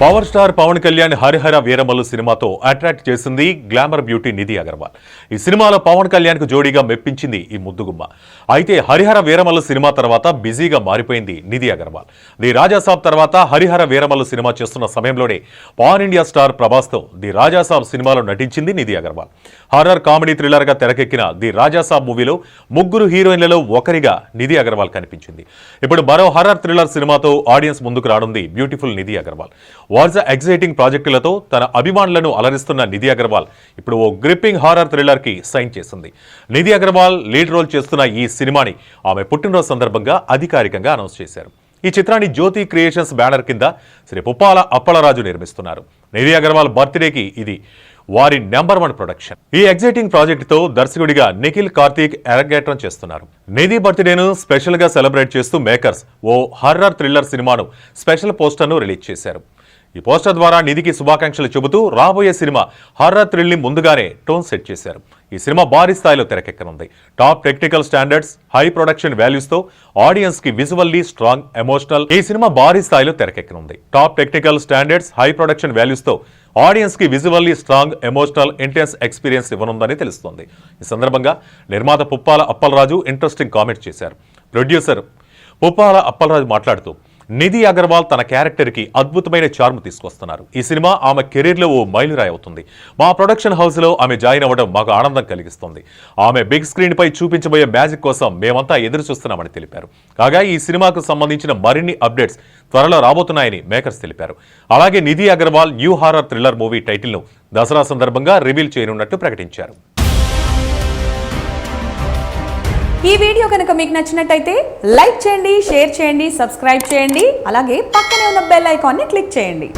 Power star Pawan Kalyan Harihara Veeramallu సినిమాతో attract చేసింది glamour beauty Nidhi Agarwal. ఈ సినిమాలో పవన్ కళ్యాణ్ కు జోడీగా మెప్పించింది ఈ ముద్దుగుమ్మ. అయితే హరిహర వీరమల్లు సినిమా తర్వాత బిజీగా మారిపోయింది నిధి అగర్వాల్. ది రాజాసాబ్ తర్వాత హరిహర వీరమల్లు సినిమా చేస్తున్న సమయంలోనే పాన్ ఇండియా స్టార్ ప్రభాస్తో ది రాజాసాబ్ సినిమాలో నటించింది Nidhi Agarwal. Horror comedy thriller గా తెరకెక్కిన ది రాజాసాబ్ మూవీలో ముగ్గురు హీరోయిన్లలో ఒకరిగా నిధి అగర్వాల్ కనిపించింది. ఇప్పుడు మరో హర్రర్ థ్రిల్లర్ సినిమాతో ఆడియన్స్ ముందుకు రానుంది బ్యూటిఫుల్ నిధి అగర్వాల్. వరుస ఎగ్జైటింగ్ ప్రాజెక్టులతో తన అభిమానులను అలరిస్తున్న నిధి అగర్వాల్ ఇప్పుడు ఓ గ్రిప్పింగ్ హారర్ థ్రిల్లర్ కి సైన్ చేసింది. నిధి అగర్వాల్ లీడ్ రోల్ చేస్తున్న ఈ సినిమాని ఆమె పుట్టినరోజు సందర్భంగా అధికారికంగా అనౌన్స్ చేశారు. ఈ చిత్రాన్ని జ్యోతి క్రియేషన్స్ బ్యానర్ కింద శ్రీ పుప్పాల అప్పలరాజు నిర్మిస్తున్నారు. నిధి అగర్వాల్ బర్త్డేకి ఇది వారి #1 ప్రొడక్షన్. ఈ ఎగ్జైటింగ్ ప్రాజెక్ట్ తో దర్శకుడిగా నిఖిల్ కార్తీక్ అరంగేట్రం చేస్తున్నారు. నిధి బర్త్డేను స్పెషల్ గా సెలబ్రేట్ చేస్తూ మేకర్స్ ఓ హర్రర్ థ్రిల్లర్ సినిమాను స్పెషల్ పోస్టర్ను రిలీజ్ చేశారు. ఈ పోస్టర్ ద్వారా నిధికి శుభాకాంక్షలు చెబుతూ రాబోయే సినిమా హర్రర్ థ్రిల్ ని ముందుగానే టోన్ సెట్ చేశారు. ఈ సినిమా భారీ స్థాయిలో తెరకెక్కనుంది. Top technical standards, high production values తో ఆడియన్స్ కి విజువల్లీ స్ట్రాంగ్ ఎమోషనల్ ఈ సినిమా భారీ స్థాయిలో తెరకెక్కనుంది. Top technical standards, high production values తో ఆడియన్స్ కి visually strong emotional intense experience ఇవ్వనుందని తెలుస్తోంది. ఈ సందర్భంగా నిర్మాత పుప్పాల అప్పలరాజు ఇంట్రెస్టింగ్ కామెంట్ చేశారు. ప్రొడ్యూసర్ పుప్పాల అప్పలరాజు మాట్లాడుతూ నిధి అగర్వాల్ తన క్యారెక్టర్ కి అద్భుతమైన చార్మ్ తీసుకొస్తున్నారు. ఈ సినిమా ఆమె కెరీర్ లో ఓ మైలురాయి అవుతుంది. మా ప్రొడక్షన్ హౌస్ లో ఆమె జాయిన్ అవ్వడం మాకు ఆనందం కలిగిస్తుంది. ఆమె బిగ్ స్క్రీన్ పై చూపించబోయే మ్యాజిక్ కోసం మేమంతా ఎదురు చూస్తున్నామని తెలిపారు. కాగా ఈ సినిమాకు సంబంధించిన మరిన్ని అప్డేట్స్ త్వరలో రాబోతున్నాయని మేకర్స్ తెలిపారు. అలాగే Nidhi Agarwal new horror thriller movie title ను దసరా సందర్భంగా రివీల్ చేయనున్నట్టు ప్రకటించారు. ఈ వీడియో కనుక మీకు నచ్చినట్టయితే లైక్ చేయండి, షేర్ చేయండి, సబ్స్క్రైబ్ చేయండి. అలాగే పక్కనే ఉన్న బెల్ ఐకాన్ని క్లిక్ చేయండి.